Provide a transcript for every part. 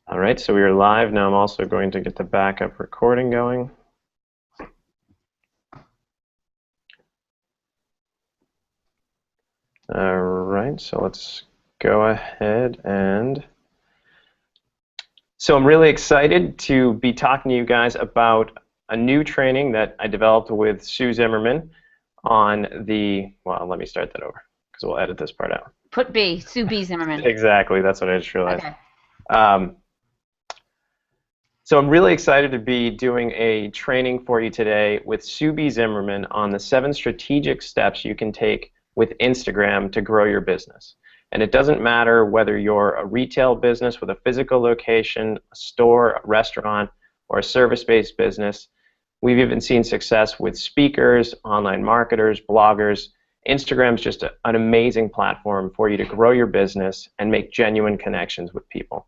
All right, so we are live. Now I'm also going to get the backup recording going. All right, so let's go ahead and... So I'm really excited to be talking to you guys about a new training that I developed with Sue Zimmerman on the... Well, let me start that over because we'll edit this part out. Put B, Sue B Zimmerman. Exactly, that's what I just realized. Okay. So I'm really excited to be doing a training for you today with Sue B Zimmerman on the 7 strategic steps you can take with Instagram to grow your business. And it doesn't matter whether you're a retail business with a physical location, a store, a restaurant, or a service-based business. We've even seen success with speakers, online marketers, bloggers. Instagram's just an amazing platform for you to grow your business and make genuine connections with people.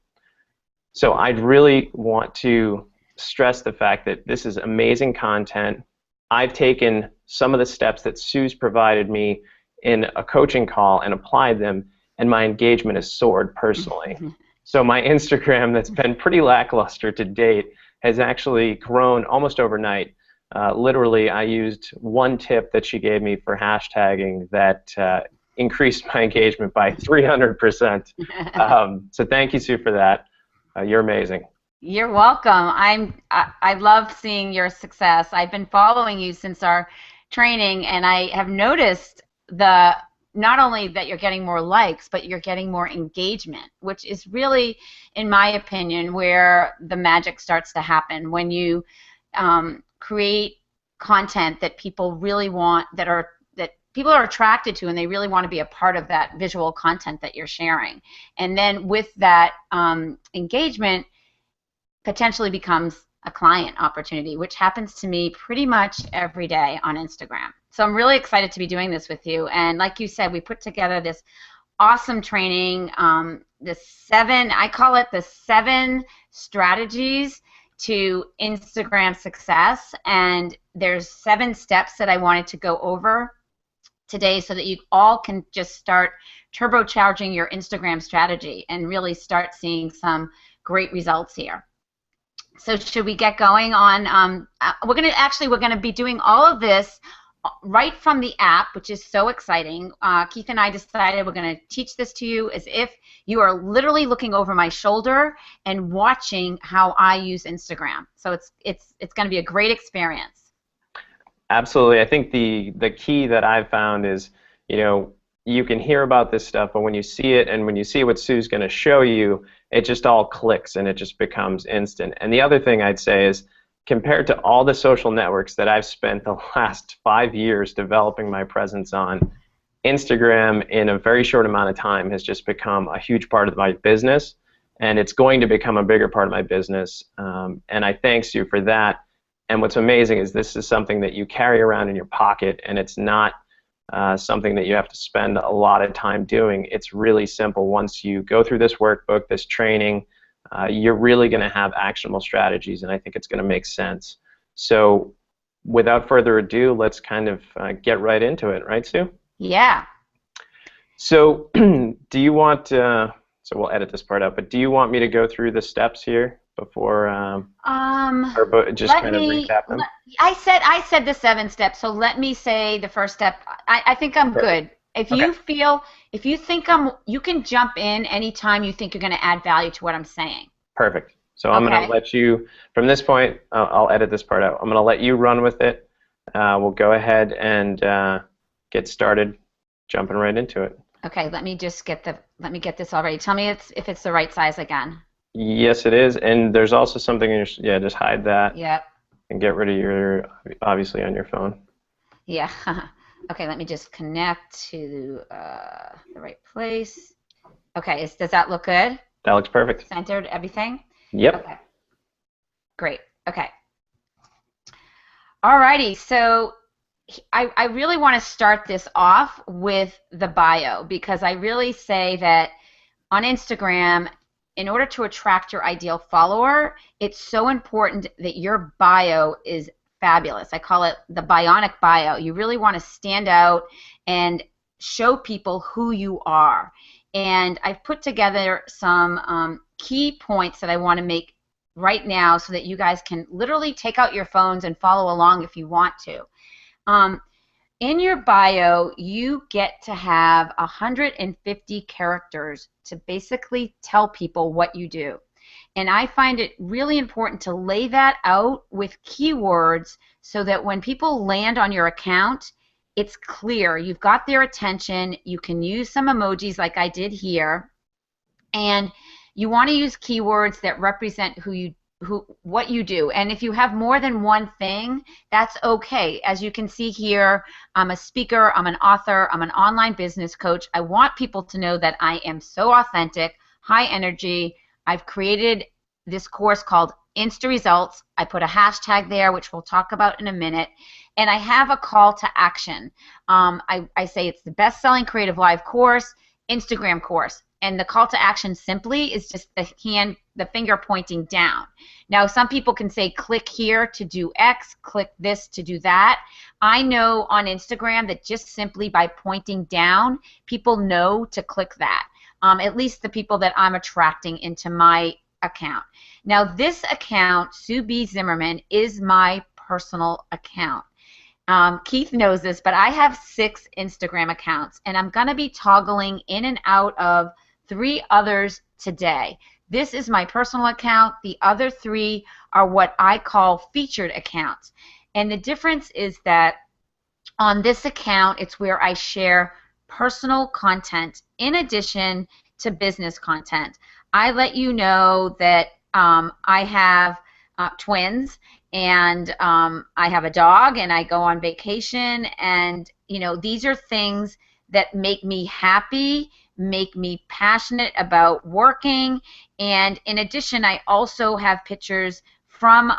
So I'd really want to stress the fact that this is amazing content. I've taken some of the steps that Sue's provided me in a coaching call and applied them, and my engagement has soared personally. So my Instagram, that's been pretty lackluster to date, has actually grown almost overnight. Literally, I used one tip that she gave me for hashtagging that increased my engagement by 300%. So thank you, Sue, for that. You're amazing. You're welcome. I love seeing your success. I've been following you since our training, and I have noticed not only that you're getting more likes, but you're getting more engagement, which is really, in my opinion, where the magic starts to happen. When you create content that people really want, that people are attracted to, and they really want to be a part of that visual content that you're sharing. And then with that engagement, potentially becomes a client opportunity, which happens to me pretty much every day on Instagram. So I'm really excited to be doing this with you. And like you said, we put together this awesome training, I call it the 7 strategies to Instagram success. And there's 7 steps that I wanted to go over today so that you all can just start turbocharging your Instagram strategy and really start seeing some great results here. So should we get going on? We're gonna be doing all of this right from the app, which is so exciting. Keith and I decided we're going to teach this to you as if you are literally looking over my shoulder and watching how I use Instagram. So it's going to be a great experience. Absolutely. I think the key that I've found is, you can hear about this stuff, but when you see it and when you see what Sue's going to show you, it just all clicks and it just becomes instant. And the other thing I'd say is, compared to all the social networks that I've spent the last 5 years developing my presence on, Instagram in a very short amount of time has just become a huge part of my business, and it's going to become a bigger part of my business. And I thank you for that. And what's amazing is this is something that you carry around in your pocket, and it's not something that you have to spend a lot of time doing. It's really simple. Once you go through this workbook, this training, you're really going to have actionable strategies, and I think it's going to make sense. So without further ado, let's kind of get right into it, right, Sue? Yeah. So do you want, so we'll edit this part out, but do you want me to go through the steps here before, or just kind of recap them? I said the 7 steps, so let me say the first step. I think I'm good. If you feel, if you think you can jump in anytime you think you're going to add value to what I'm saying. Perfect. So I'm going to let you, from this point, I'll edit this part out. I'm going to let you run with it. We'll go ahead and get started, jumping right into it. Okay, let me just get this all ready. Tell me if it's the right size again. Yes, it is. And there's also something in your, yeah, just hide that. Yep. And get rid of your, obviously on your phone. Yeah. Okay, let me just connect to the right place. Okay, does that look good? That looks perfect. Centered, everything? Yep. Okay. Great. Okay. Alrighty, so I really want to start this off with the bio, because I really say that on Instagram, in order to attract your ideal follower, it's so important that your bio is fabulous. I call it the bionic bio. You really want to stand out and show people who you are. And I've put together some key points that I want to make right now so that you guys can literally take out your phones and follow along if you want to. In your bio, you get to have 150 characters to basically tell people what you do. And I find it really important to lay that out with keywords so that when people land on your account, it's clear. You've got their attention. You can use some emojis like I did here. And you want to use keywords that represent what you do. And if you have more than one thing, that's okay. As you can see here, I'm a speaker, I'm an author, I'm an online business coach. I want people to know that I am so authentic, high energy. I've created this course called Insta Results. I put a hashtag there, which we'll talk about in a minute. And I have a call to action. I say it's the best-selling creative live course, Instagram course. And the call to action simply is just the finger pointing down. Now, some people can say click here to do X, click this to do that. I know on Instagram that just simply by pointing down, people know to click that. At least the people that I'm attracting into my account. Now, this account, Sue B Zimmerman, is my personal account. Keith knows this, but I have 6 Instagram accounts, and I'm going to be toggling in and out of 3 others today. This is my personal account. The other 3 are what I call featured accounts. And the difference is that on this account, it's where I share personal content in addition to business content. I let you know that I have twins, and I have a dog, and I go on vacation, and these are things that make me happy, make me passionate about working, and in addition, I also have pictures from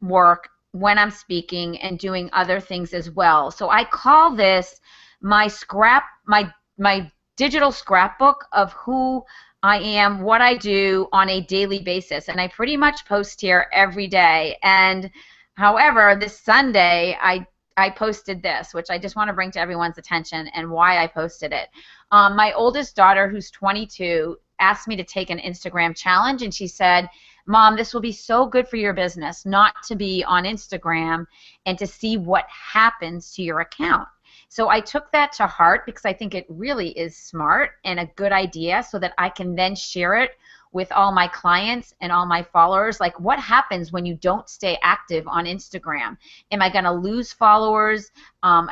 work when I'm speaking and doing other things as well. So I call this my digital scrapbook of who I am, what I do on a daily basis, and I pretty much post here every day. And however, this Sunday I posted this, which I just want to bring to everyone's attention and why I posted it. My oldest daughter, who's 22, asked me to take an Instagram challenge, and she said, "Mom, this will be so good for your business not to be on Instagram and to see what happens to your account." So I took that to heart because I think it really is smart and a good idea so that I can then share it with all my clients and all my followers. Like, what happens when you don't stay active on Instagram? Am I going to lose followers? Are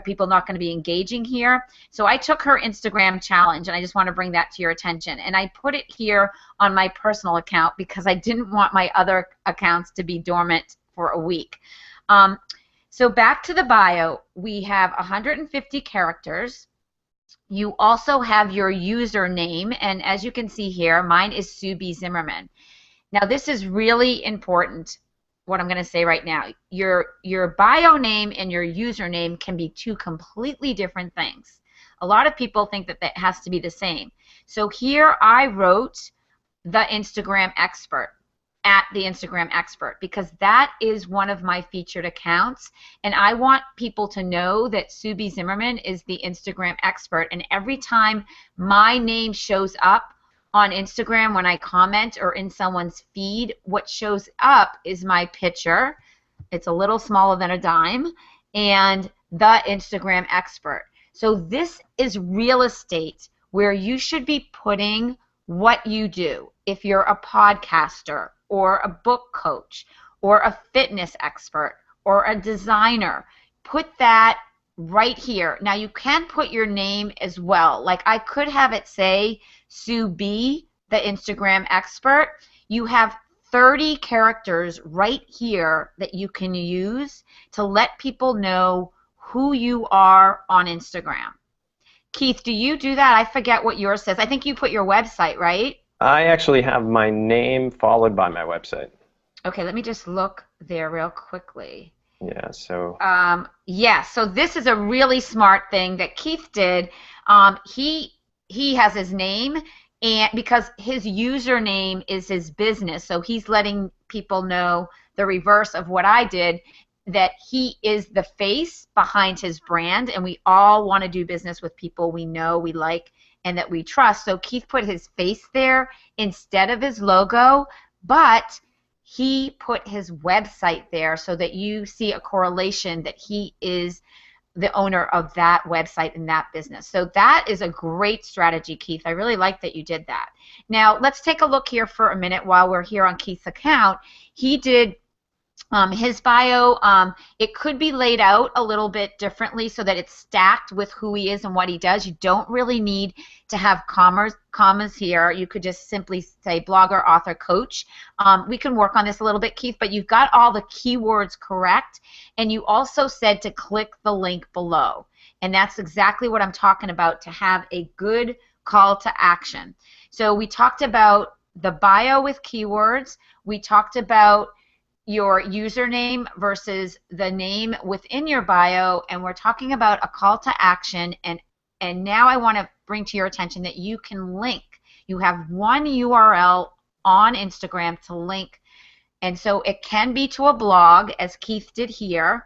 people not going to be engaging here? So I took her Instagram challenge, and I just want to bring that to your attention. And I put it here on my personal account because I didn't want my other accounts to be dormant for a week. So back to the bio, we have 150 characters. You also have your username, and as you can see here, mine is Sue B Zimmerman. Now this is really important, what I'm going to say right now. Your bio name and your username can be 2 completely different things. A lot of people think that that has to be the same. So here I wrote the Instagram expert, at the Instagram expert, because that is one of my featured accounts, and I want people to know that Sue B Zimmerman is the Instagram expert. And every time my name shows up on Instagram when I comment or in someone's feed, what shows up is my picture. It's a little smaller than a dime, and the Instagram expert. So this is real estate where you should be putting what you do. If you're a podcaster or a book coach or a fitness expert or a designer, put that right here. Now you can put your name as well. Like I could have it say Sue B, the Instagram expert. You have 30 characters right here that you can use to let people know who you are on Instagram. Keith, do you do that? I forget what yours says. I think you put your website, right? I actually have my name followed by my website. Okay, let me just look there real quickly. Yeah, so. So this is a really smart thing that Keith did. He has his name, and because his username is his business, so he's letting people know the reverse of what I did, that he is the face behind his brand, and we all want to do business with people we know, we like, and that we trust. So Keith put his face there instead of his logo, but he put his website there so that you see a correlation that he is the owner of that website and that business. So that is a great strategy, Keith. I really like that you did that. Now, let's take a look here for a minute while we're here on Keith's account. He did his bio. It could be laid out a little bit differently so that it's stacked with who he is and what he does. You don't really need to have commas here. You could just simply say blogger, author, coach. We can work on this a little bit, Keith, but you've got all the keywords correct, and you also said to click the link below. And that's exactly what I'm talking about, to have a good call to action. So we talked about the bio with keywords. We talked about your username versus the name within your bio, and we're talking about a call to action, and now I want to bring to your attention that you can link. You have one URL on Instagram to link, and so it can be to a blog, as Keith did here.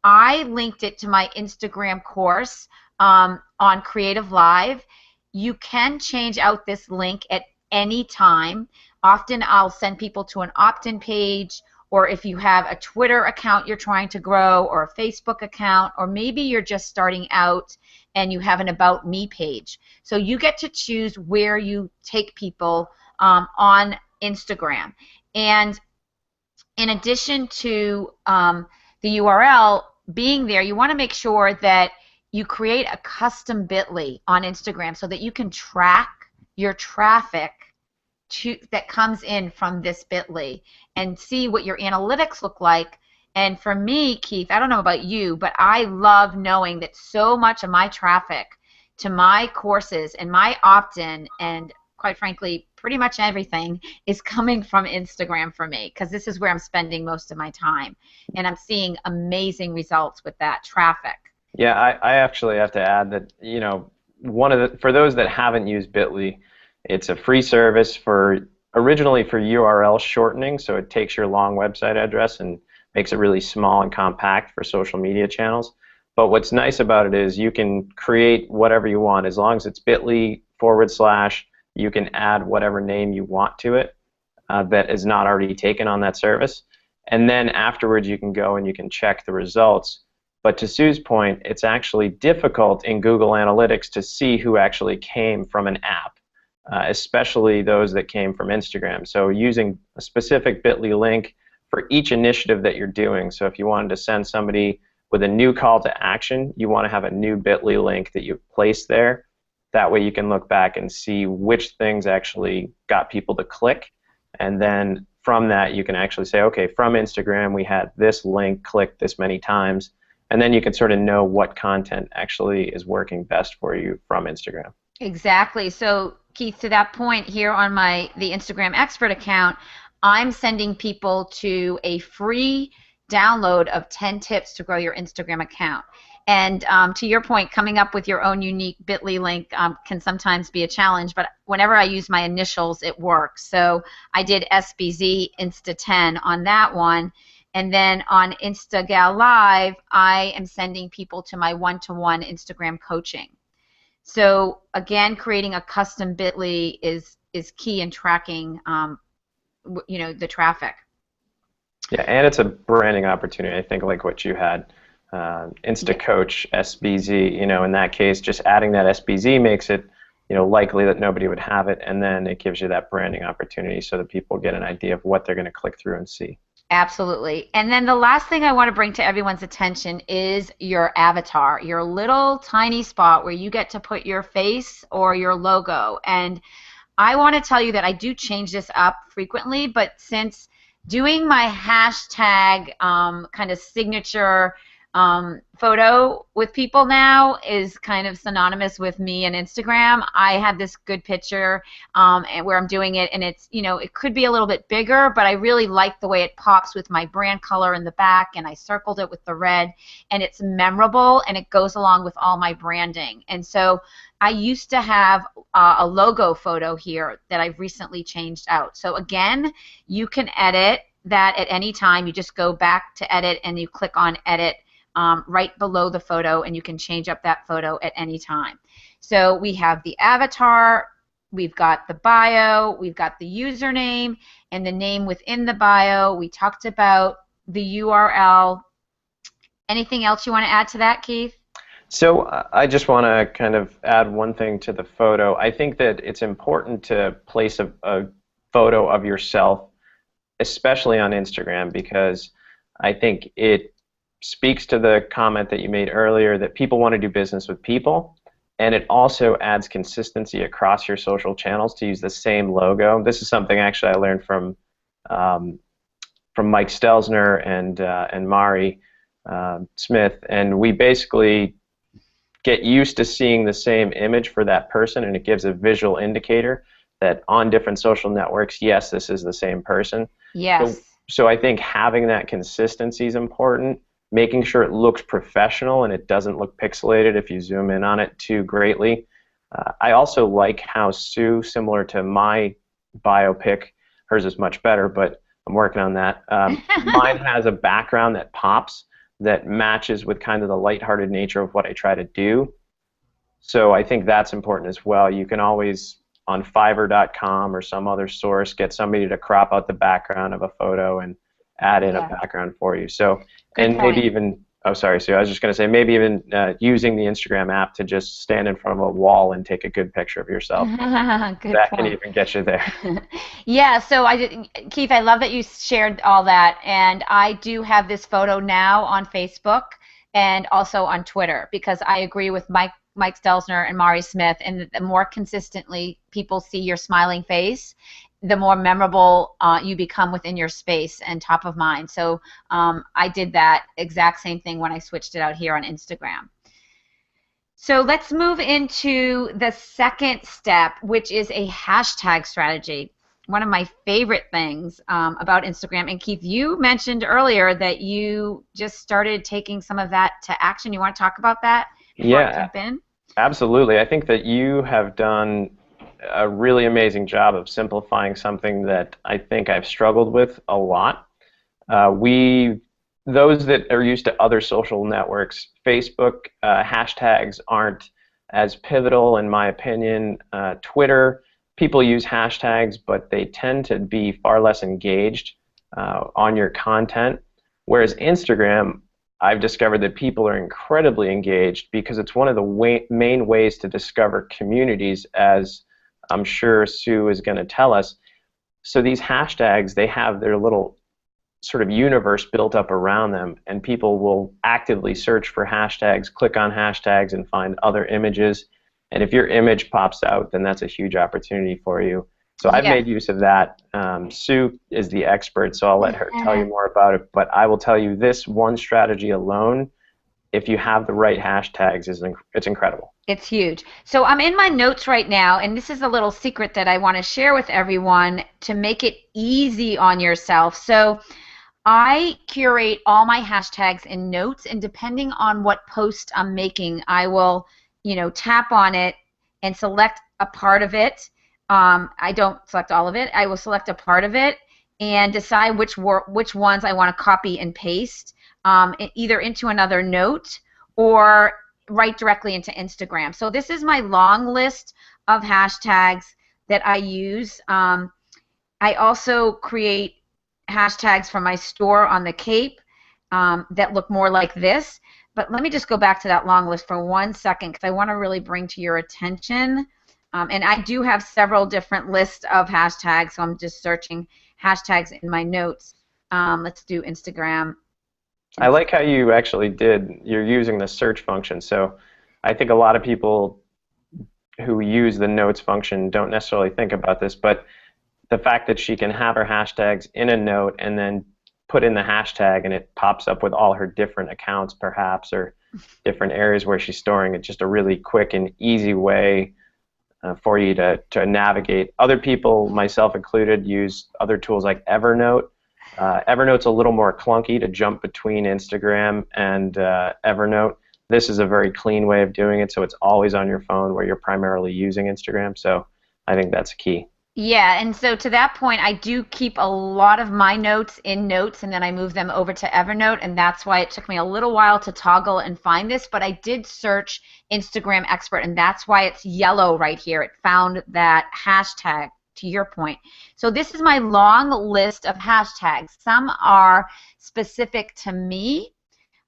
I linked it to my Instagram course on Creative Live. You can change out this link at any time. Often I'll send people to an opt-in page, or if you have a Twitter account you're trying to grow, or a Facebook account, or maybe you're just starting out and you have an About Me page. So you get to choose where you take people on Instagram. And in addition to the URL being there, you want to make sure that you create a custom bit.ly on Instagram so that you can track your traffic that comes in from this bit.ly and see what your analytics look like. And for me, Keith, I don't know about you, but I love knowing that so much of my traffic to my courses and my opt-in, and quite frankly, pretty much everything, is coming from Instagram for me, because this is where I'm spending most of my time. And I'm seeing amazing results with that traffic. Yeah, I actually have to add that, you know, for those that haven't used bit.ly, it's a free service originally for URL shortening, so it takes your long website address and makes it really small and compact for social media channels. But what's nice about it is you can create whatever you want. As long as it's bit.ly /, you can add whatever name you want to it that is not already taken on that service. And then afterwards you can go and you can check the results. But to Sue's point, it's actually difficult in Google Analytics to see who actually came from an app. Especially those that came from Instagram. So using a specific bit.ly link for each initiative that you're doing. So if you wanted to send somebody with a new call to action, you want to have a new bit.ly link that you've placed there. That way you can look back and see which things actually got people to click. And then from that you can actually say, okay, from Instagram we had this link clicked this many times. And then you can sort of know what content actually is working best for you from Instagram. Exactly. So Keith, to that point here on the Instagram Expert account, I'm sending people to a free download of 10 tips to grow your Instagram account. And to your point, coming up with your own unique bit.ly link can sometimes be a challenge, but whenever I use my initials, it works. So I did SBZ Insta10 on that one. And then on Instagal Live, I am sending people to my one-to-one Instagram coaching. So again, creating a custom bit.ly is key in tracking, you know, the traffic. Yeah, and it's a branding opportunity. I think like what you had, InstaCoach, SBZ. You know, in that case, just adding that SBZ makes it, you know, likely that nobody would have it, and then it gives you that branding opportunity so that people get an idea of what they're going to click through and see. Absolutely. And then the last thing I want to bring to everyone's attention is your avatar, your little tiny spot where you get to put your face or your logo. And I want to tell you that I do change this up frequently, but since doing my hashtag kind of signature photo with people now is kind of synonymous with me and Instagram, I had this good picture and where I'm doing it, and it's, you know, it could be a little bit bigger, but I really like the way it pops with my brand color in the back, and I circled it with the red, and it's memorable, and it goes along with all my branding. And so I used to have a logo photo here that I've recently changed out. So again, you can edit that at any time. You just go back to edit and you click on edit right below the photo, and you can change up that photo at any time. So we have the avatar, we've got the bio, we've got the username, and the name within the bio. We talked about the URL. Anything else you want to add to that, Keith? So I just want to kind of add one thing to the photo. I think that it's important to place a photo of yourself, especially on Instagram, because I think it speaks to the comment that you made earlier that people want to do business with people, and it also adds consistency across your social channels to use the same logo. This is something actually I learned from Mike Stelzner and Mari Smith, and we basically get used to seeing the same image for that person, and it gives a visual indicator that on different social networks, yes, this is the same person. Yes. So I think having that consistency is important, making sure it looks professional and it doesn't look pixelated if you zoom in on it too greatly. I also like how Sue, similar to my biopic, hers is much better, but I'm working on that. Mine has a background that pops, that matches with kind of the lighthearted nature of what I try to do. So I think that's important as well. You can always, on Fiverr.com or some other source, get somebody to crop out the background of a photo and add in a background for you. So, and maybe even, oh, sorry, Sue, I was just going to say, maybe even using the Instagram app to just stand in front of a wall and take a good picture of yourself. That can even get you there. Yeah, so Keith, I love that you shared all that, and I do have this photo now on Facebook and also on Twitter, because I agree with Mike Stelzner and Mari Smith, and the more consistently people see your smiling face, the more memorable you become within your space and top of mind. So I did that exact same thing when I switched it out here on Instagram. So let's move into the second step, which is a hashtag strategy. One of my favorite things about Instagram. And Keith, you mentioned earlier that you just started taking some of that to action. You want to talk about that before I jump in? Absolutely. I think that you have done a really amazing job of simplifying something that I think I've struggled with a lot. Those that are used to other social networks, Facebook hashtags aren't as pivotal in my opinion. Twitter, people use hashtags, but they tend to be far less engaged on your content. Whereas Instagram, I've discovered that people are incredibly engaged because it's one of the main ways to discover communities, as I'm sure Sue is going to tell us. So these hashtags, they have their little sort of universe built up around them, and people will actively search for hashtags, click on hashtags, and find other images. And if your image pops out, then that's a huge opportunity for you. So I've made use of that. Sue is the expert, so I'll let her tell you more about it. But I will tell you this one strategy alone, if you have the right hashtags, it's incredible. It's huge. So I'm in my notes right now, and this is a little secret that I want to share with everyone to make it easy on yourself. So I curate all my hashtags in notes, and depending on what post I'm making, I will, tap on it and select a part of it. I don't select all of it. I will select a part of it and decide which ones I want to copy and paste, either into another note or right directly into Instagram. So this is my long list of hashtags that I use. I also create hashtags for my store on the Cape that look more like this. But let me just go back to that long list for 1 second, because I want to really bring to your attention. And I do have several different lists of hashtags, so I'm just searching hashtags in my notes. Let's do Instagram. I like how you actually you're using the search function. So I think a lot of people who use the notes function don't necessarily think about this, but the fact that she can have her hashtags in a note and then put in the hashtag and it pops up with all her different accounts perhaps, or different areas where she's storing it, just a really quick and easy way for you to navigate. Other people, myself included, use other tools like Evernote. Evernote's a little more clunky to jump between Instagram and Evernote. This is a very clean way of doing it, so it's always on your phone where you're primarily using Instagram, so I think that's key. Yeah, and so to that point, I do keep a lot of my notes in Notes, and then I move them over to Evernote, and that's why it took me a little while to toggle and find this, but I did search Instagram expert, and that's why it's yellow right here. It found that hashtag, to your point. So this is my long list of hashtags. Some are specific to me,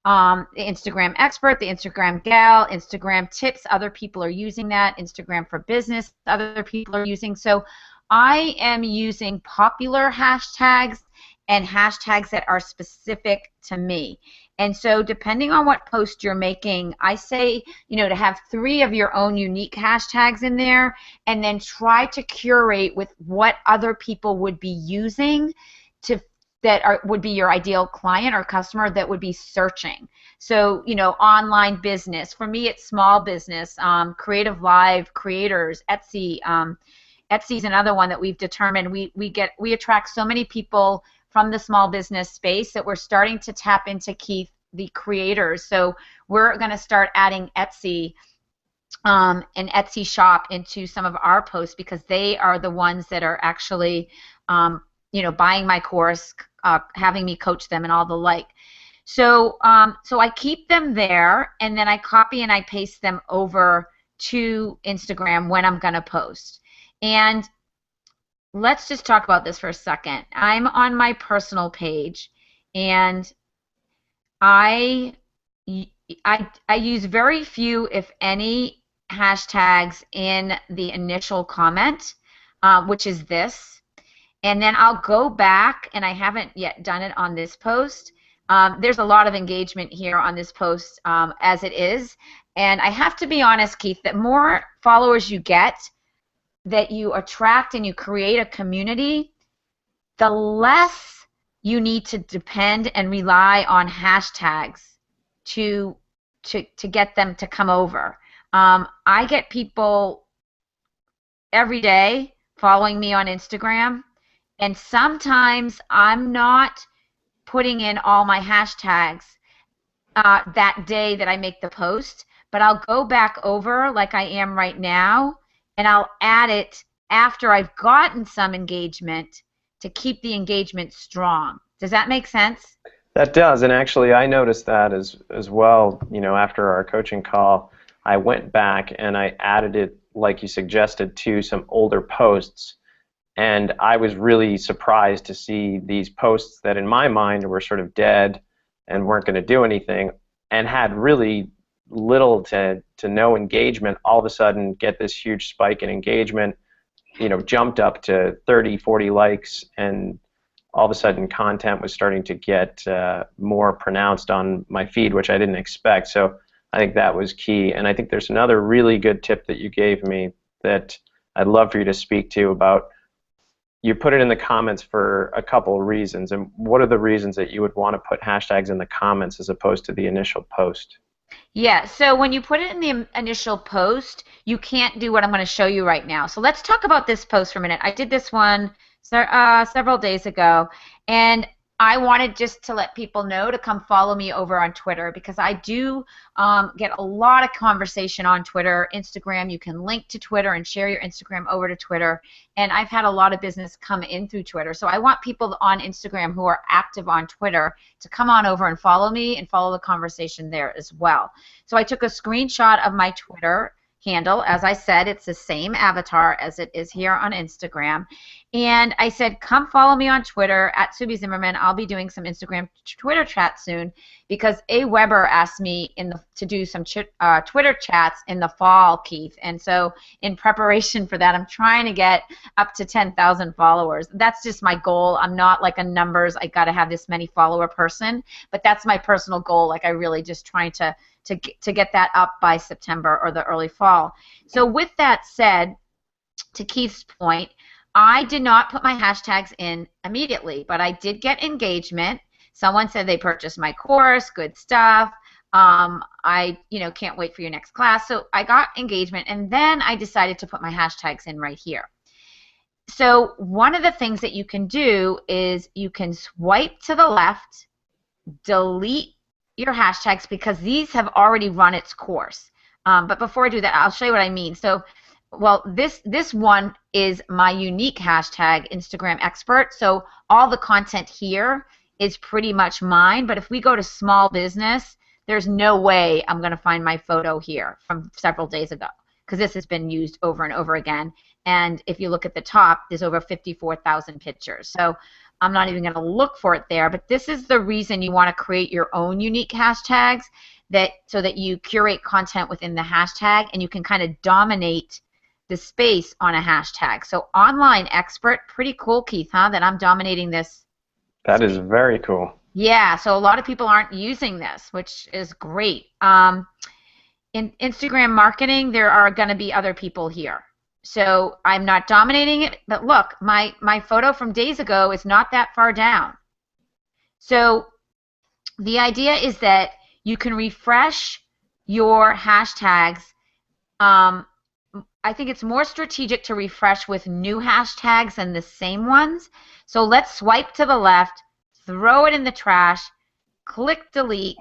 the Instagram expert, the Instagram gal, Instagram tips, other people are using that, Instagram for business, other people are using. So I am using popular hashtags and hashtags that are specific to me. And so depending on what post you're making, I say, to have 3 of your own unique hashtags in there, and then try to curate with what other people would be using to would be your ideal client or customer that would be searching. So, online business. For me, it's small business, creative live creators, Etsy. Etsy's another one that we've determined we attract so many people from the small business space that we're starting to tap into, Keith, the creators. So we're going to start adding Etsy an Etsy shop into some of our posts, because they are the ones that are actually buying my course, having me coach them and all the like. So I keep them there, and then I copy and I paste them over to Instagram when I'm going to post. And let's just talk about this for a second. I'm on my personal page, and I use very few, if any, hashtags in the initial comment, which is this. And then I'll go back, and I haven't yet done it on this post. There's a lot of engagement here on this post as it is. And I have to be honest, Keith, that more followers you get, that you attract and you create a community, the less you need to depend and rely on hashtags to get them to come over. I get people every day following me on Instagram, and sometimes I'm not putting in all my hashtags that day that I make the post, but I'll go back over like I am right now, and I'll add it after I've gotten some engagement to keep the engagement strong. Does that make sense? That does, and actually I noticed that as well. After our coaching call, I went back and I added it, like you suggested, to some older posts, and I was really surprised to see these posts that in my mind were sort of dead and weren't going to do anything and had really little to no engagement, all of a sudden get this huge spike in engagement, jumped up to 30, 40 likes, and all of a sudden content was starting to get more pronounced on my feed, which I didn't expect. So I think that was key. And I think there's another really good tip that you gave me that I'd love for you to speak to about. You put it in the comments for a couple of reasons. And what are the reasons that you would want to put hashtags in the comments as opposed to the initial post? Yeah, so when you put it in the initial post, you can't do what I'm going to show you right now. So let's talk about this post for a minute. I did this one several days ago, and I wanted just to let people know to come follow me over on Twitter, because I do get a lot of conversation on Twitter, Instagram. You can link to Twitter and share your Instagram over to Twitter, and I've had a lot of business come in through Twitter. So I want people on Instagram who are active on Twitter to come on over and follow me and follow the conversation there as well. So I took a screenshot of my Twitter handle. As I said, it's the same avatar as it is here on Instagram. And I said, come follow me on Twitter at Sue B Zimmerman. I'll be doing some Instagram Twitter chats soon, because A Weber asked me to do some Twitter chats in the fall, Keith. And so in preparation for that, I'm trying to get up to 10,000 followers. That's just my goal. I'm not like a numbers, I got to have this many follower person, but that's my personal goal. Like, I really just trying to get that up by September or the early fall. So with that said, to Keith's point, I did not put my hashtags in immediately, but I did get engagement. Someone said they purchased my course, good stuff. I can't wait for your next class. So I got engagement, and then I decided to put my hashtags in right here. So one of the things that you can do is you can swipe to the left, delete your hashtags, because these have already run its course. But before I do that, I'll show you what I mean. So well, this one is my unique hashtag, Instagram expert. So all the content here is pretty much mine. But if we go to small business, there's no way I'm going to find my photo here from several days ago, because this has been used over and over again. And if you look at the top, there's over 54,000 pictures. So I'm not even going to look for it there. But this is the reason you want to create your own unique hashtags, so that you curate content within the hashtag and you can kind of dominate the space on a hashtag. So online expert, pretty cool, Keith, huh? That I'm dominating this. That is very cool. Yeah, so a lot of people aren't using this, which is great. In Instagram marketing, there are going to be other people here. So I'm not dominating it, but look, my photo from days ago is not that far down. So the idea is that you can refresh your hashtags. I think it's more strategic to refresh with new hashtags than the same ones. So let's swipe to the left, throw it in the trash, click delete,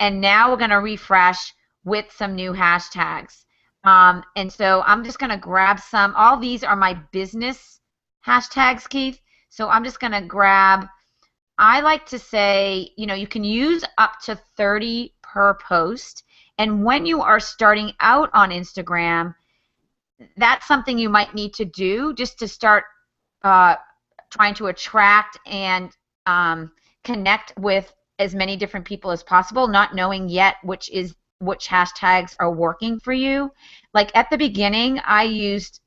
and now we're going to refresh with some new hashtags. And so I'm just going to grab some. All these are my business hashtags, Keith. So I'm just going to grab, I like to say, you can use up to 30 per post. And when you are starting out on Instagram, that's something you might need to do just to start trying to attract and connect with as many different people as possible, not knowing yet which hashtags are working for you. Like at the beginning, I used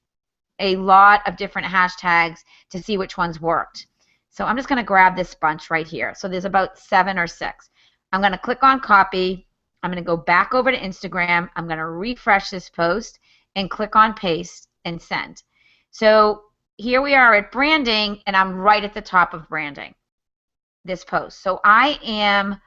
a lot of different hashtags to see which ones worked. So I'm just going to grab this bunch right here. So there's about 7 or 6. I'm going to click on copy. I'm going to go back over to Instagram. I'm going to refresh this post and click on paste and send. So here we are at branding, and I'm right at the top of branding, this post. So I am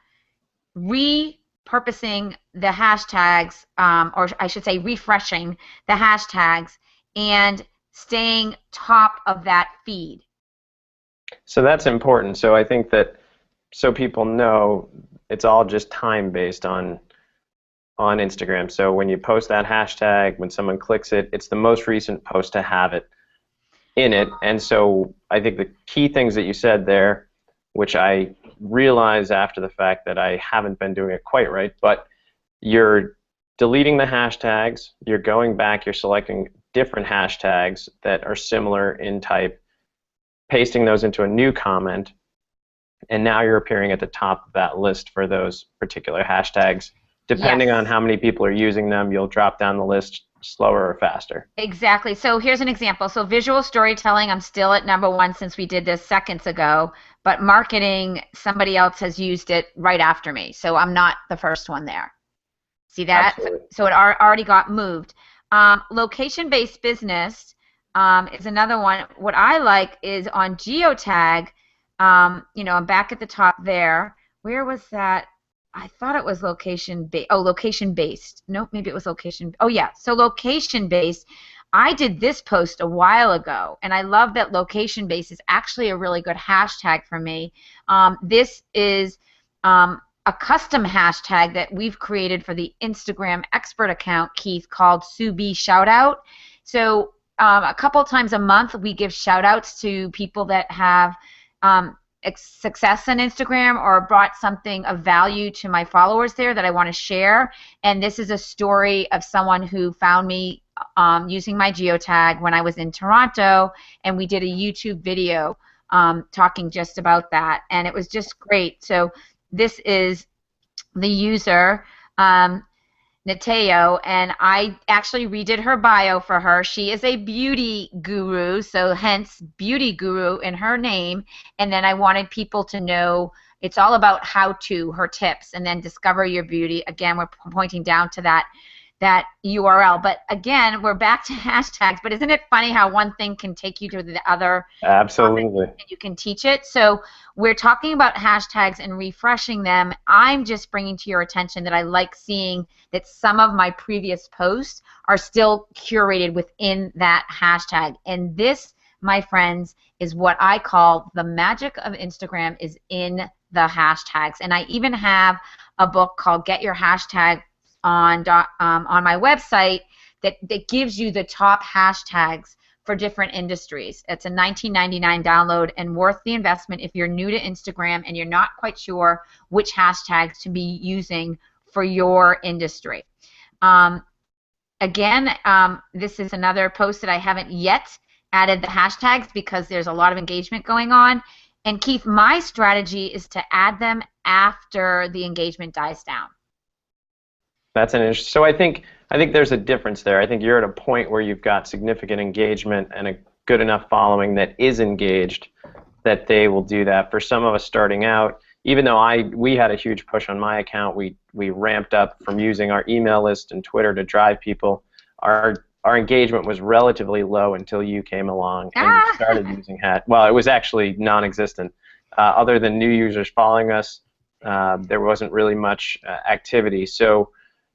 repurposing the hashtags, or I should say refreshing the hashtags and staying top of that feed. So that's important. So I think that so people know it's all just time based on Instagram. So when you post that hashtag, when someone clicks it, it's the most recent post to have it in it. And so I think the key things that you said there, which I realize after the fact that I haven't been doing it quite right, but you're deleting the hashtags, you're going back, you're selecting different hashtags that are similar in type, pasting those into a new comment, and now you're appearing at the top of that list for those particular hashtags. Depending Yes. on how many people are using them, you'll drop down the list slower or faster. Exactly. So here's an example. So visual storytelling, I'm still at #1 since we did this seconds ago, but marketing, somebody else has used it right after me. So I'm not the first one there. See that? Absolutely. So it already got moved. Location-based business is another one. What I like is on geotag, I'm back at the top there. Where was that? I thought it was location-based. Oh, location-based. Nope, maybe it was location. Oh, yeah. So location-based. I did this post a while ago, and I love that location-based is actually a really good hashtag for me. This is a custom hashtag that we've created for the Instagram expert account, Keith, called Subi Shoutout. So a couple times a month, we give shout-outs to people that have success on Instagram or brought something of value to my followers there that I want to share. And this is a story of someone who found me using my geotag when I was in Toronto, and we did a YouTube video talking just about that, and it was just great. So this is the user, Nateo, and I actually redid her bio for her. She is a beauty guru, so hence beauty guru in her name. And then I wanted people to know it's all about how-to, her tips, and then discover your beauty. Again, we're pointing down to that URL. But again, we're back to hashtags. But isn't it funny how one thing can take you to the other? Absolutely. And you can teach it. So we're talking about hashtags and refreshing them. I'm just bringing to your attention that I like seeing that some of my previous posts are still curated within that hashtag. And this, my friends, is what I call the magic of Instagram is in the hashtags. And I even have a book called Get Your Hashtag on my website that gives you the top hashtags for different industries. It's a $19.99 download and worth the investment if you're new to Instagram and you're not quite sure which hashtags to be using for your industry. Again, this is another post that I haven't yet added the hashtags because there's a lot of engagement going on. And Keith, my strategy is to add them after the engagement dies down. That's an interesting. So I think there's a difference there. I think you're at a point where you've got significant engagement and a good enough following that is engaged that they will do that. For some of us starting out, even though we had a huge push on my account, we ramped up from using our email list and Twitter to drive people. Our engagement was relatively low until you came along and we started using well, it was actually non-existent. Other than new users following us, there wasn't really much activity. So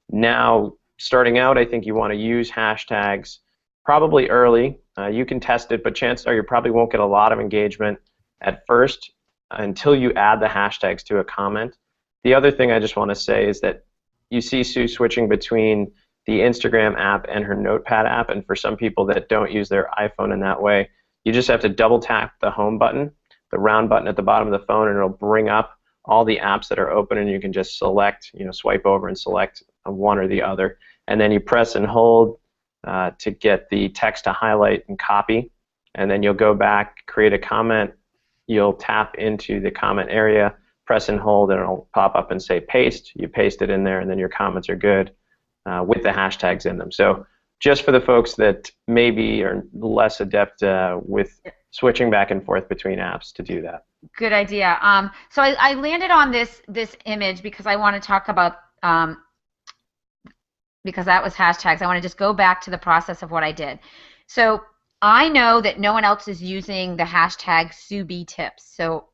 now, starting out, I think you want to use hashtags probably early. You can test it, but chances are you probably won't get a lot of engagement at first until you add the hashtags to a comment. The other thing I just want to say is that you see Sue switching between the Instagram app and her Notepad app, and for some people that don't use their iPhone in that way, you just have to double tap the home button, the round button at the bottom of the phone, and it'll bring up all the apps that are open, and you can just select, swipe over and select one or the other, and then you press and hold to get the text to highlight and copy, and then you'll go back, create a comment, you'll tap into the comment area, press and hold, and it'll pop up and say paste. You paste it in there, and then your comments are good with the hashtags in them. So just for the folks that maybe are less adept with switching back and forth between apps to do that. Good idea. So I landed on this image because I want to talk about because that was hashtags. I want to just go back to the process of what I did. So I know that no one else is using the hashtag SueBTips. So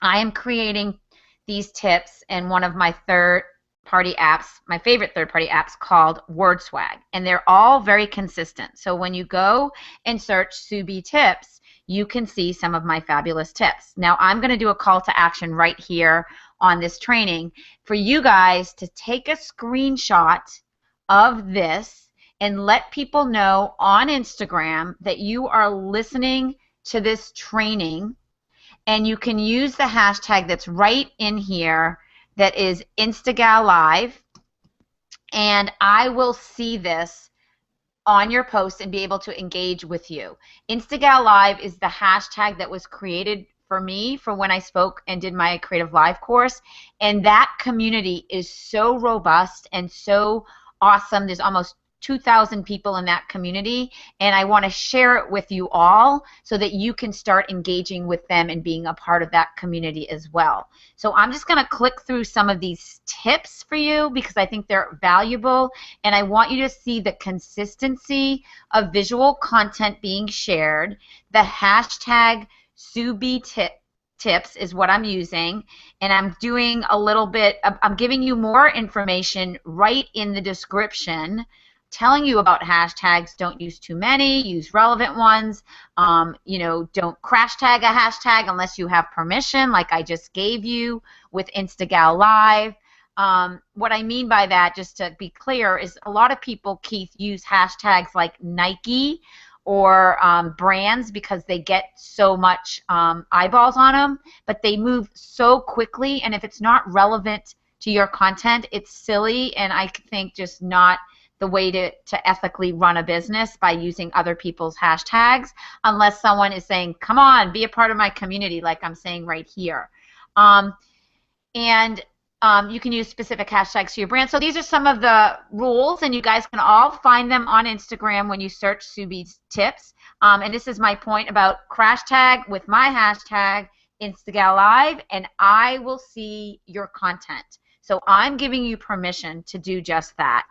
I am creating these tips in one of my third-party apps, my favorite third-party apps called WordSwag, and they're all very consistent. So when you go and search SueBTips, you can see some of my fabulous tips. Now I'm going to do a call to action right here on this training for you guys to take a screenshot of this and let people know on Instagram that you are listening to this training, and you can use the hashtag that's right in here that is InstaGalLive, and I will see this on your post and be able to engage with you. InstaGalLive is the hashtag that was created for me for when I spoke and did my Creative Live course, and that community is so robust and so awesome. There's almost 2,000 people in that community, and I want to share it with you all so that you can start engaging with them and being a part of that community as well. So I'm just going to click through some of these tips for you because I think they're valuable, and I want you to see the consistency of visual content being shared. The hashtag SueBTips is what I'm using, and I'm doing a little bit, I'm giving you more information right in the description, telling you about hashtags. Don't use too many, use relevant ones. Don't crash tag a hashtag unless you have permission, like I just gave you with InstaGalLive. What I mean by that, just to be clear, is a lot of people, Keith, use hashtags like Nike or brands because they get so much eyeballs on them, but they move so quickly, and if it's not relevant to your content, it's silly, and I think just not the way to ethically run a business by using other people's hashtags, unless someone is saying, come on, be a part of my community, like I'm saying right here. You can use specific hashtags to your brand. So these are some of the rules, and you guys can all find them on Instagram when you search SueBTips. And this is my point about crash tag with my hashtag InstaGalLive, and I will see your content. So I'm giving you permission to do just that.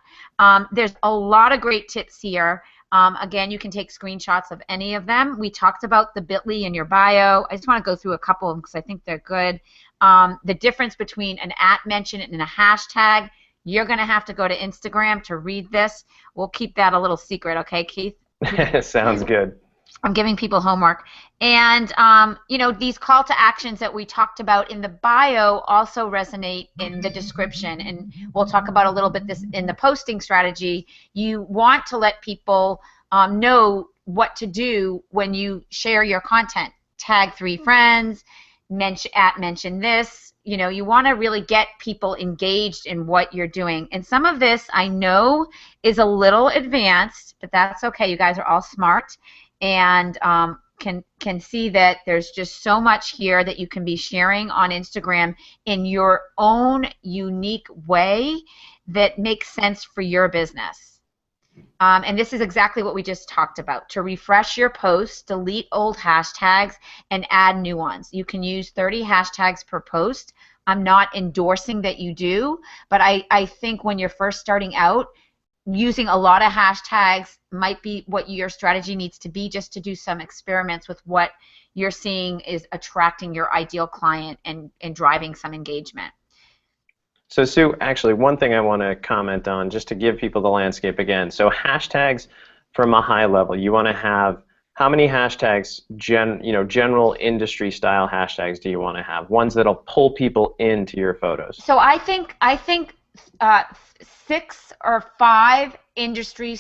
There's a lot of great tips here. Again, you can take screenshots of any of them. We talked about the bit.ly in your bio. I just want to go through a couple of them because I think they're good. The difference between an @ mention and a hashtag, you're going to have to go to Instagram to read this. We'll keep that a little secret, okay, Keith? Sounds good. I'm giving people homework. And, these call to actions that we talked about in the bio also resonate in the description. And we'll talk about a little bit this in the posting strategy. You want to let people know what to do when you share your content. Tag 3 friends, mention this. You want to really get people engaged in what you're doing. And some of this I know is a little advanced, but that's okay. You guys are all smart and can see that there's just so much here that you can be sharing on Instagram in your own unique way that makes sense for your business. And this is exactly what we just talked about. To refresh your posts, delete old hashtags, and add new ones. You can use 30 hashtags per post. I'm not endorsing that you do, but I think when you're first starting out, using a lot of hashtags might be what your strategy needs to be, just to do some experiments with what you're seeing is attracting your ideal client and driving some engagement. So Sue, actually, one thing I want to comment on, just to give people the landscape again. So hashtags from a high level, you want to have how many hashtags, general industry style hashtags do you want to have? Ones that'll pull people into your photos. So I think 6 or 5 industry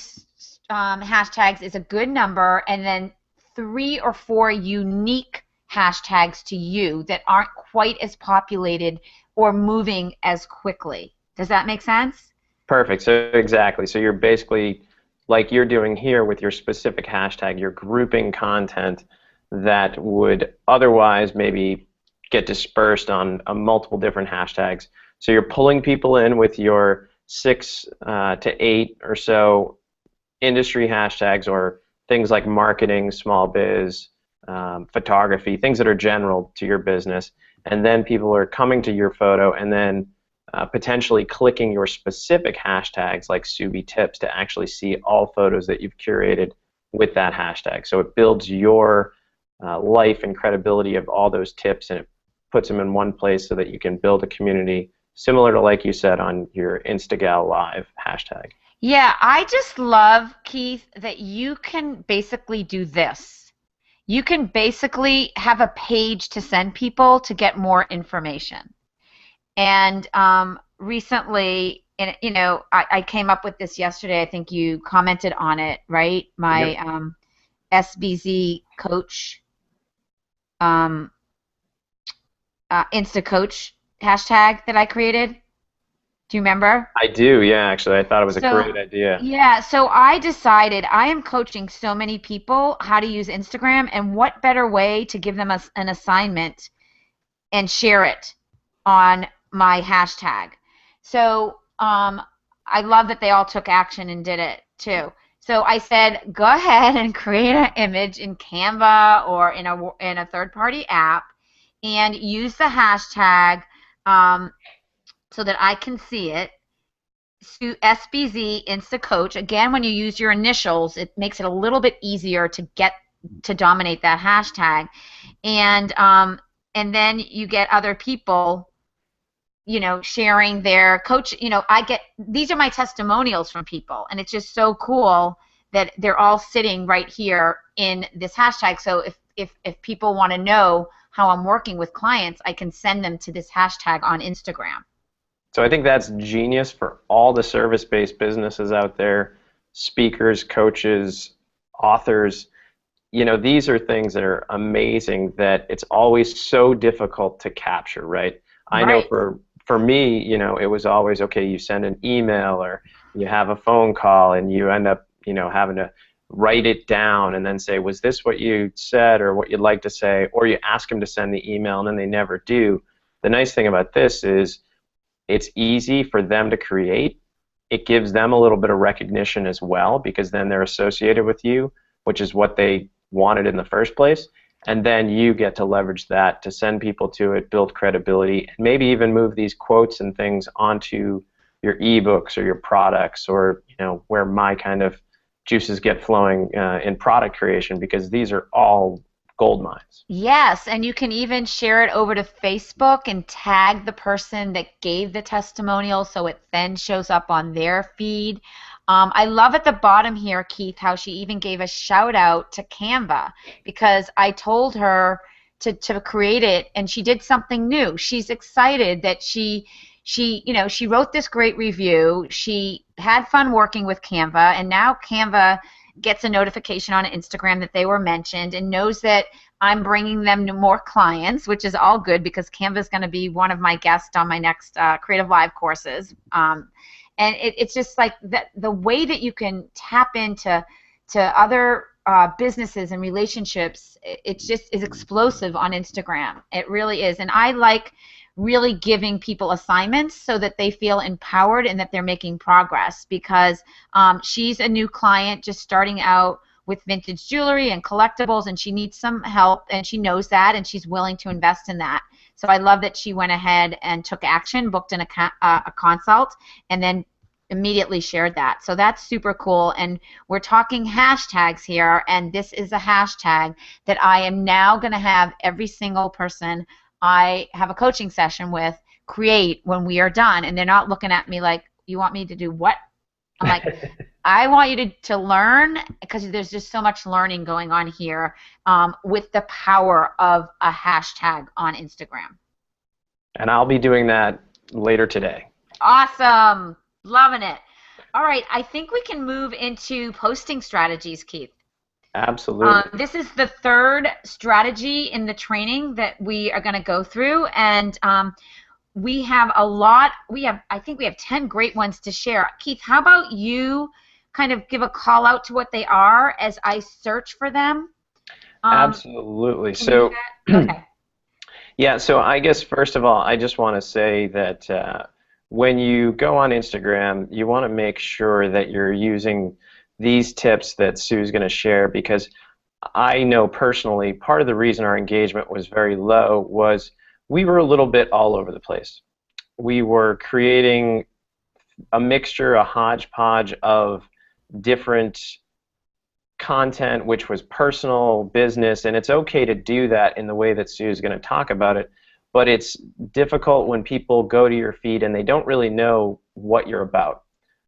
hashtags is a good number, and then 3 or 4 unique hashtags to you that aren't quite as populated or moving as quickly. Does that make sense? Perfect. So exactly. So you're basically, like you're doing here with your specific hashtag, you're grouping content that would otherwise maybe get dispersed on multiple different hashtags. So you're pulling people in with your 6 to 8 or so industry hashtags, or things like marketing, small biz, photography, things that are general to your business. And then people are coming to your photo and then potentially clicking your specific hashtags like Subi Tips to actually see all photos that you've curated with that hashtag. So it builds your life and credibility of all those tips, and it puts them in one place so that you can build a community similar to, like you said, on your Instagal Live hashtag. Yeah, I just love, Keith, that you can basically do this. You can basically have a page to send people to get more information. And recently, I came up with this yesterday. I think you commented on it, right? My SBZ coach, Insta coach hashtag that I created. Do you remember? I do, yeah, actually. I thought it was a great idea. Yeah, so I decided I am coaching so many people how to use Instagram, and what better way to give them an assignment and share it on my hashtag. So I love that they all took action and did it too. So I said, go ahead and create an image in Canva or in a third-party app and use the hashtag so that I can see it. SBZ Insta Coach. Again, when you use your initials, it makes it a little bit easier to get to dominate that hashtag, and then you get other people, sharing their coach. These are my testimonials from people, and it's just so cool that they're all sitting right here in this hashtag. So if people want to know how I'm working with clients, I can send them to this hashtag on Instagram. So I think that's genius for all the service-based businesses out there, speakers, coaches, authors. These are things that are amazing that it's always so difficult to capture, right? I know for me, it was always, okay, you send an email or you have a phone call and you end up, having to write it down and then say, was this what you said or what you'd like to say? Or you ask them to send the email and then they never do. The nice thing about this is it's easy for them to create. It gives them a little bit of recognition as well, because then they're associated with you, which is what they wanted in the first place. And then you get to leverage that to send people to it, build credibility, and maybe even move these quotes and things onto your ebooks or your products, or where my kind of juices get flowing in product creation, because these are all gold mines. Yes, and you can even share it over to Facebook and tag the person that gave the testimonial so it then shows up on their feed. I love at the bottom here, Keith, how she even gave a shout out to Canva because I told her to create it and she did something new. She's excited that she wrote this great review. She had fun working with Canva, and now Canva gets a notification on Instagram that they were mentioned and knows that I'm bringing them to more clients, which is all good because Canva is going to be one of my guests on my next Creative Live courses. And it's just like the way that you can tap into other businesses and relationships, it just is explosive on Instagram. It really is. And I like really giving people assignments so that they feel empowered and that they're making progress because she's a new client just starting out with vintage jewelry and collectibles, and she needs some help, and she knows that, and she's willing to invest in that. So I love that she went ahead and took action, booked in a consult, and then immediately shared that. So that's super cool. And we're talking hashtags here, and this is a hashtag that I am now going to have every single person I have a coaching session with create when we are done. And they're not looking at me like, you want me to do what? I'm like, I want you to learn because there's just so much learning going on here with the power of a hashtag on Instagram. And I'll be doing that later today. Awesome. Loving it. All right. I think we can move into posting strategies, Keith. Absolutely. This is the third strategy in the training that we are going to go through, and we have a lot. I think we have 10 great ones to share. Keith, how about you kind of give a call out to what they are as I search for them? Absolutely. So, okay. Yeah, so I guess first of all, I just want to say that when you go on Instagram, you want to make sure that you're using these tips that Sue's going to share, because I know personally part of the reason our engagement was very low was we were a little bit all over the place. We were creating a mixture, a hodgepodge of different content, which was personal, business, and it's okay to do that in the way that Sue's going to talk about it, but it's difficult when people go to your feed and they don't really know what you're about,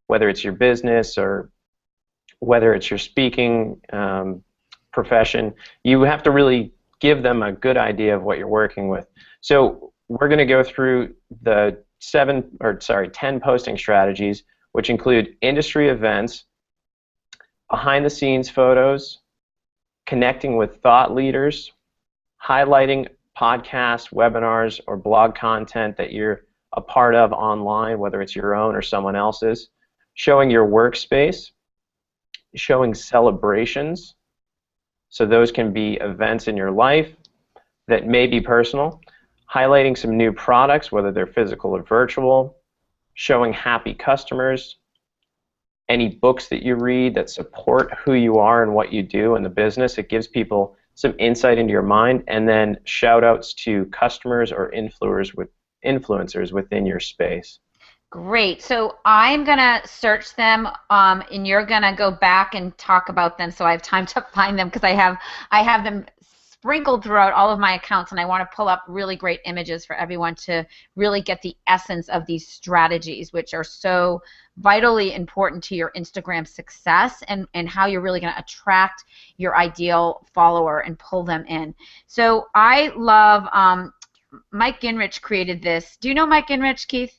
whether it's your business or whether it's your speaking profession. You have to really give them a good idea of what you're working with. So we're going to go through the 10 posting strategies, which include industry events, behind-the-scenes photos, connecting with thought leaders, highlighting podcasts, webinars, or blog content that you're a part of online, whether it's your own or someone else's, showing your workspace, showing celebrations, so those can be events in your life that may be personal, highlighting some new products, whether they're physical or virtual, showing happy customers, any books that you read that support who you are and what you do in the business. It gives people some insight into your mind, and then shout outs to customers or influencers within your space. Great. So I'm going to search them, and you're going to go back and talk about them so I have time to find them, because I have them sprinkled throughout all of my accounts, and I want to pull up really great images for everyone to really get the essence of these strategies, which are so vitally important to your Instagram success and how you're really going to attract your ideal follower and pull them in. So I love Mike Ginrich created this. Do you know Mike Ginrich, Keith?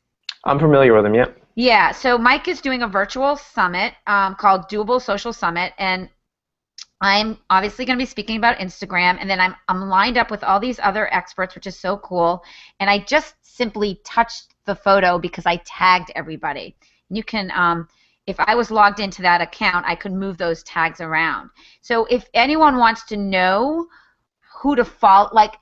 I'm familiar with him, yeah. Yeah, so Mike is doing a virtual summit called Doable Social Summit, and I'm obviously going to be speaking about Instagram, and then I'm lined up with all these other experts, which is so cool, and I just simply touched the photo because I tagged everybody. You can, if I was logged into that account, I could move those tags around. So if anyone wants to know who to follow, like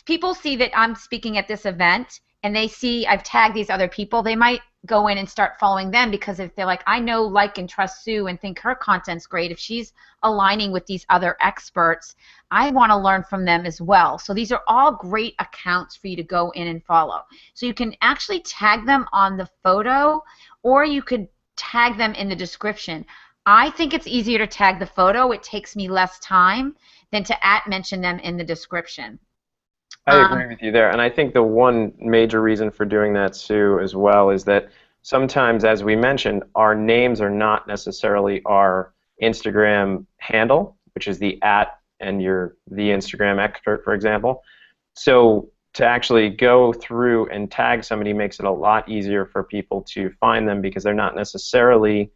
people see that I'm speaking at this event, and they see I've tagged these other people, they might go in and start following them, because if they're like, I know, like, and trust Sue and think her content's great, if she's aligning with these other experts, I want to learn from them as well. So these are all great accounts for you to go in and follow. So you can actually tag them on the photo, or you could tag them in the description. I think it's easier to tag the photo. It takes me less time than to mention them in the description. I agree with you there, and I think the one major reason for doing that, Sue, as well, is that sometimes, as we mentioned, our names are not necessarily our Instagram handle, which is the @ and you're the Instagram expert, for example. So to actually go through and tag somebody makes it a lot easier for people to find them because they're not necessarily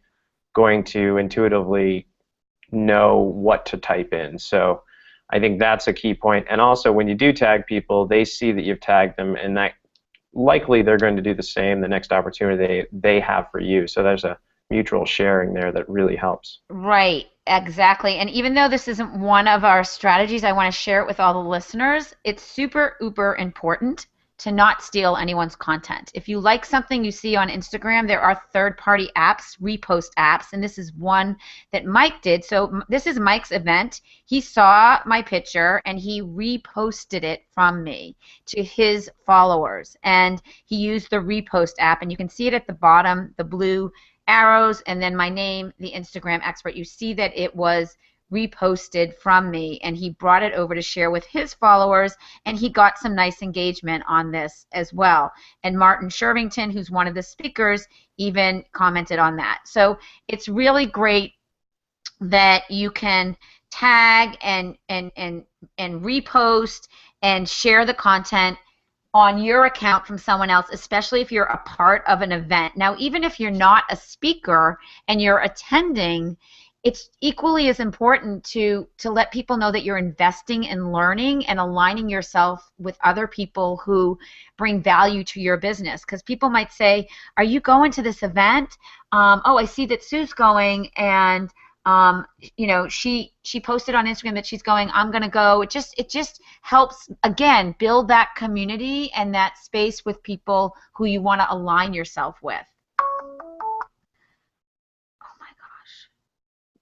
going to intuitively know what to type in. So I think that's a key point. And also, when you do tag people, they see that you've tagged them, and that likely they're going to do the same the next opportunity they have for you. So there's a mutual sharing there that really helps. Right, exactly. And even though this isn't one of our strategies, I want to share it with all the listeners. It's super, uber important to not steal anyone's content. If you like something you see on Instagram, there are third-party apps, repost apps, and this is one that Mike did. So this is Mike's event. He saw my picture and he reposted it from me to his followers. And he used the repost app, and you can see it at the bottom, the blue arrows, and then my name, the Instagram expert. You see that it was reposted from me, and he brought it over to share with his followers, and he got some nice engagement on this as well. And Martin Shervington, who's one of the speakers, even commented on that. So it's really great that you can tag and repost and share the content on your account from someone else, especially if you're a part of an event. Now, even if you're not a speaker and you're attending, it's equally as important to let people know that you're investing in learning and aligning yourself with other people who bring value to your business. Because people might say, are you going to this event? Oh, I see that Sue's going, and you know, she posted on Instagram that she's going. I'm going to go. It just helps, again, build that community and that space with people who you want to align yourself with.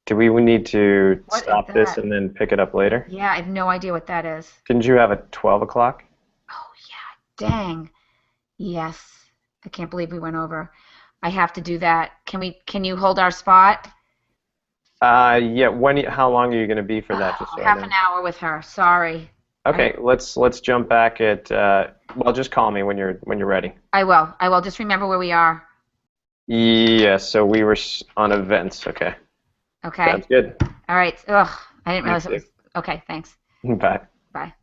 Do we need to What stop is this that? and then pick it up later? Yeah, I have no idea what that is. Didn't you have a 12 o'clock? Oh, yeah, dang. Yes. I can't believe we went over. I have to do that. Can you hold our spot? Yeah. How long are you going to be for that? Just so I Half know. an hour with her. Sorry. Okay, let's jump back at well, just call me when you're ready. I will. I will. Just remember where we are. Yeah, so we were on events. Okay. Okay. Sounds good. All right. Ugh, I didn't You realize it too. was. Okay, thanks. Bye. Bye.